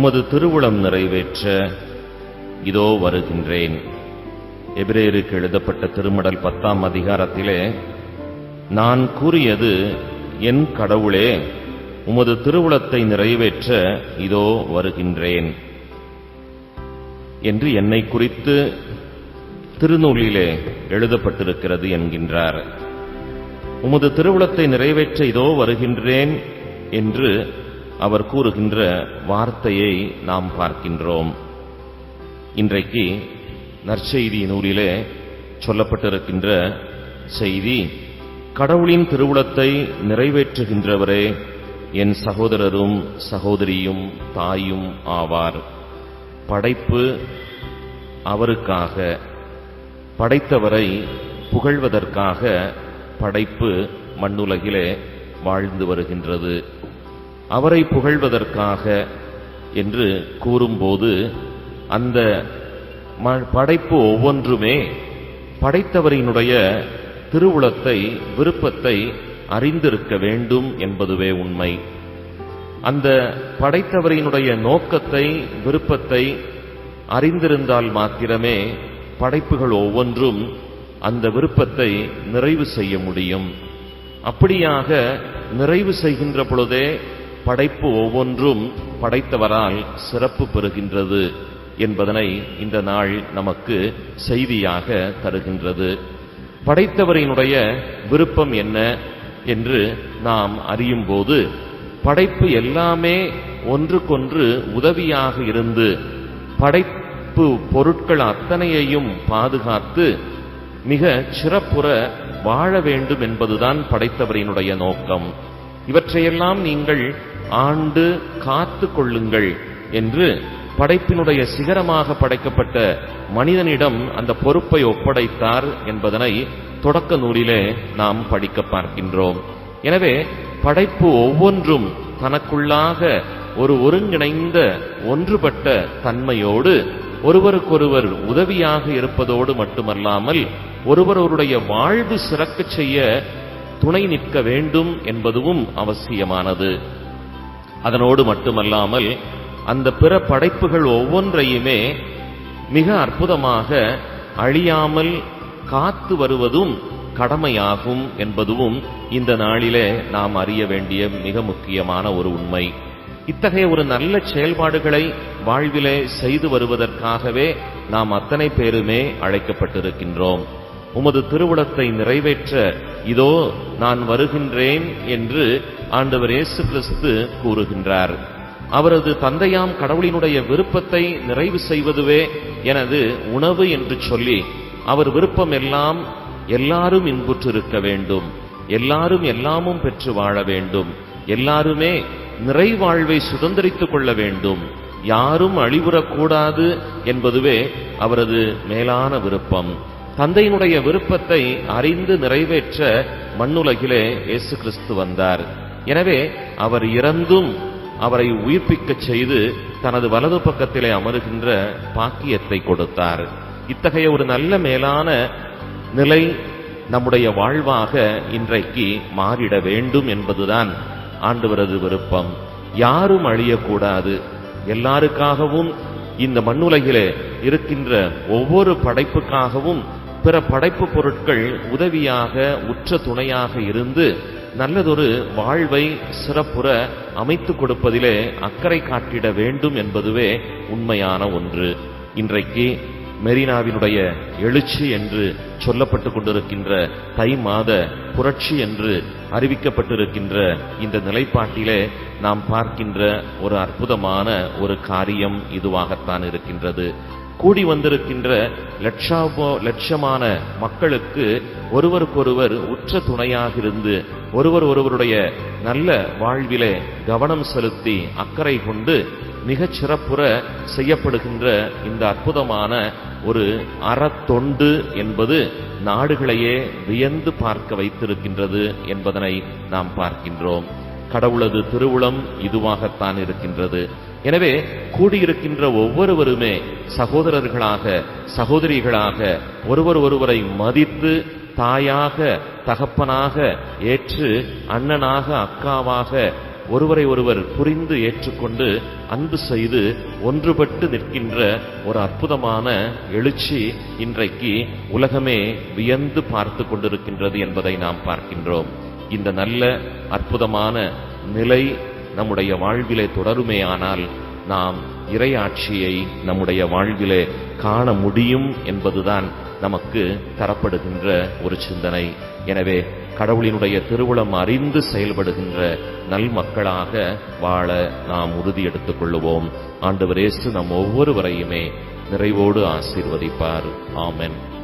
உமது திருவுளம் நிறைவேற்ற இதோ வருகின்றேன். எபிரேயருக்கு எழுதப்பட்ட திருமடல் 10ஆம் அதிகாரத்திலே, நான் கூறியது, என் கடவுளே, உமது திருவுளத்தை நிறைவேற்ற இதோ வருகின்றேன் என்று என்னை குறித்து திருநூலிலே எழுதப்பட்டிருக்கிறது என்கின்றார். உமது திருவுளத்தை நிறைவேற்ற இதோ வருகின்றேன் என்று அவர் கூறுகின்ற வார்த்தையை நாம் பார்க்கின்றோம். இன்றைக்கு நற்செய்தி நூலிலே சொல்லப்பட்டிருக்கின்ற செய்தி, கடவுளின் திருவுளத்தை நிறைவேற்றுகின்றவரே என் சகோதரரும் சகோதரியும் தாயும் ஆவார். படைப்பு அவருக்காக, படைத்தவரை புகழ்வதற்காக படைப்பு மண்ணுலகிலே வாழ்ந்து வருகின்றது. அவரை புகழ்வதற்காக என்று கூறும்போது அந்த படைப்பு ஒவ்வொன்றுமே படைத்தவரினுடைய திருவுளத்தை, விருப்பத்தை அறிந்திருக்க வேண்டும் என்பதுவே உண்மை. அந்த படைத்தவரினுடைய நோக்கத்தை, விருப்பத்தை அறிந்திருந்தால் மாத்திரமே படைப்புகள் ஒவ்வொன்றும் அந்த விருப்பத்தை நிறைவு செய்ய முடியும். அப்படியாக நிறைவு செய்கின்ற பொழுதே படைப்பு ஒவ்வொன்றும் படைத்தவரால் சிறப்பு பெறுகின்றது என்பதனை இந்த நாள் நமக்கு செய்தியாக தருகின்றது. படைத்தவரினுடைய விருப்பம் என்ன என்று நாம் அறியும்போது, படைப்பு எல்லாமே ஒன்றுக்கொன்று உதவியாக இருந்து படைப்பு பொருட்கள் அத்தனையையும் பாதுகாத்து மிக சிறப்புற வாழ வேண்டும் என்பதுதான் படைத்தவரினுடைய நோக்கம். இவற்றையெல்லாம் நீங்கள் ஆண்டு காத்து கொள்ளுங்கள் என்று படைப்பினுடைய சிகரமாக படைக்கப்பட்ட மனிதனிடம் அந்த பொறுப்பை ஒப்படைத்தார் என்பதனை தொடக்க நூலிலே நாம் படிக்க பார்க்கின்றோம். எனவே படைப்பு ஒவ்வொன்றும் தனக்குள்ளாக ஒரு ஒருங்கிணைந்த ஒன்றுபட்ட தன்மையோடு ஒருவருக்கொருவர் உதவியாக இருப்பதோடு மட்டுமல்லாமல் ஒருவருடைய வாழ்வு சிறக்கச் செய்ய துணை நிற்க வேண்டும் என்பதும் அவசியமானது. அதனோடு மட்டுமல்லாமல் அந்த பிற படைப்புகள் ஒவ்வொன்றையுமே மிக அற்புதமாக அழியாமல் காத்து வருவதும் கடமையாகும் என்பதும் இந்த நாளிலே நாம் அறிய வேண்டிய மிக முக்கியமான ஒரு உண்மை. இத்தகைய ஒரு நல்ல செயல்பாடுகளை வாழ்விலே செய்து வருவதற்காகவே நாம் அத்தனை பேருமே அழைக்கப்பட்டிருக்கின்றோம். உமது திருவுளத்தை நிறைவேற்ற இதோ நான் வருகின்றேன் என்று ஆண்டவர் இயேசு கிறிஸ்து கூறுகின்றார். அவரது தந்தையாம் கடவுளினுடைய விருப்பத்தை நிறைவு செய்வதுவே எனது உணவு என்று சொல்லி, அவர் விருப்பம் எல்லாம் எல்லாரும் இன்புற்றிருக்க வேண்டும், எல்லாரும் எல்லாமும் பெற்று வாழ வேண்டும், எல்லாருமே நிறைவாழ்வை சுதந்திரித்துக் கொள்ள வேண்டும், யாரும் அழிவுறக்கூடாது என்பதுவே அவரது மேலான விருப்பம். தந்தையினுடைய விருப்பத்தை அறிந்து நிறைவேற்ற மண்ணுலகிலே இயேசு கிறிஸ்து வந்தார். எனவே அவர் இறந்தும் அவரை உயிர்ப்பிக்கச் செய்து தனது வலது பக்கத்திலே அமருகின்ற பாக்கியத்தை கொடுத்தார். இத்தகைய ஒரு நல்ல மேலான நிலை நம்முடைய வாழ்வாக இன்றைக்கு மாறிட வேண்டும் என்பதுதான் ஆண்டவரது விருப்பம். யாரும் அழியக்கூடாது, எல்லாருக்காகவும் இந்த மண்ணுலகிலே இருக்கின்ற ஒவ்வொரு படைப்புக்காகவும் பிற படைப்பு பொருட்கள் உதவியாக உற்ற துணையாக இருந்து நல்லதொரு வாழ்வை சிறப்புற அமைத்துக் கொடுப்பதிலே அக்கறை காட்டிட வேண்டும் என்பதுவே உண்மையான ஒன்று. இன்றைக்கு மெரினாவினுடைய எழுச்சி என்று சொல்லப்பட்டு கொண்டிருக்கின்ற தை மாத புரட்சி என்று அறிவிக்கப்பட்டிருக்கின்ற இந்த நிலைப்பாட்டிலே நாம் பார்க்கின்ற ஒரு அற்புதமான ஒரு காரியம் இதுவாகத்தான் இருக்கின்றது. கூடி வந்திருக்கின்ற லட்சமான மக்களுக்கு ஒருவருக்கொருவர் உற்ற துணையாக இருந்து ஒருவருடைய நல்ல வாழ்விலே கவனம் செலுத்தி அக்கறை கொண்டு மிகச் சிறப்புற செய்யப்படுகின்ற இந்த அற்புதமான ஒரு அறத்தொண்டு என்பது நாடுகளையே வியந்து பார்க்க வைத்திருக்கின்றது என்பதனை நாம் பார்க்கின்றோம். கடவுளது திருவுளம் இதுவாகத்தான் இருக்கின்றது. எனவே கூடியிருக்கின்ற ஒவ்வொருவருமே சகோதரர்களாக சகோதரிகளாக ஒருவரை மதித்து தாயாக தகப்பனாக ஏற்று அண்ணனாக அக்காவாக ஒருவரை ஒருவர் புரிந்து ஏற்றுக்கொண்டு அன்பு செய்து ஒன்றுபட்டு நிற்கின்ற ஒரு அற்புதமான எழுச்சி இன்றைக்கு உலகமே வியந்து பார்த்து கொண்டிருக்கின்றது என்பதை நாம் பார்க்கின்றோம். இந்த நல்ல அற்புதமான நிலை நம்முடைய வாழ்விலே தொடருமேயானால் நாம் இறையாட்சியை நம்முடைய வாழ்விலே காண முடியும் என்பதுதான் நமக்கு தரப்படுகின்ற ஒரு சிந்தனை. எனவே கடவுளினுடைய திருவுளம் அறிந்து செயல்படுகின்ற நல் மக்களாக வாழ நாம் உறுதி எடுத்துக் கொள்ளுவோம். ஆண்டவர் இயேசு நம் ஒவ்வொருவரையுமே நிறைவோடு ஆசீர்வதிப்பார். ஆமென்.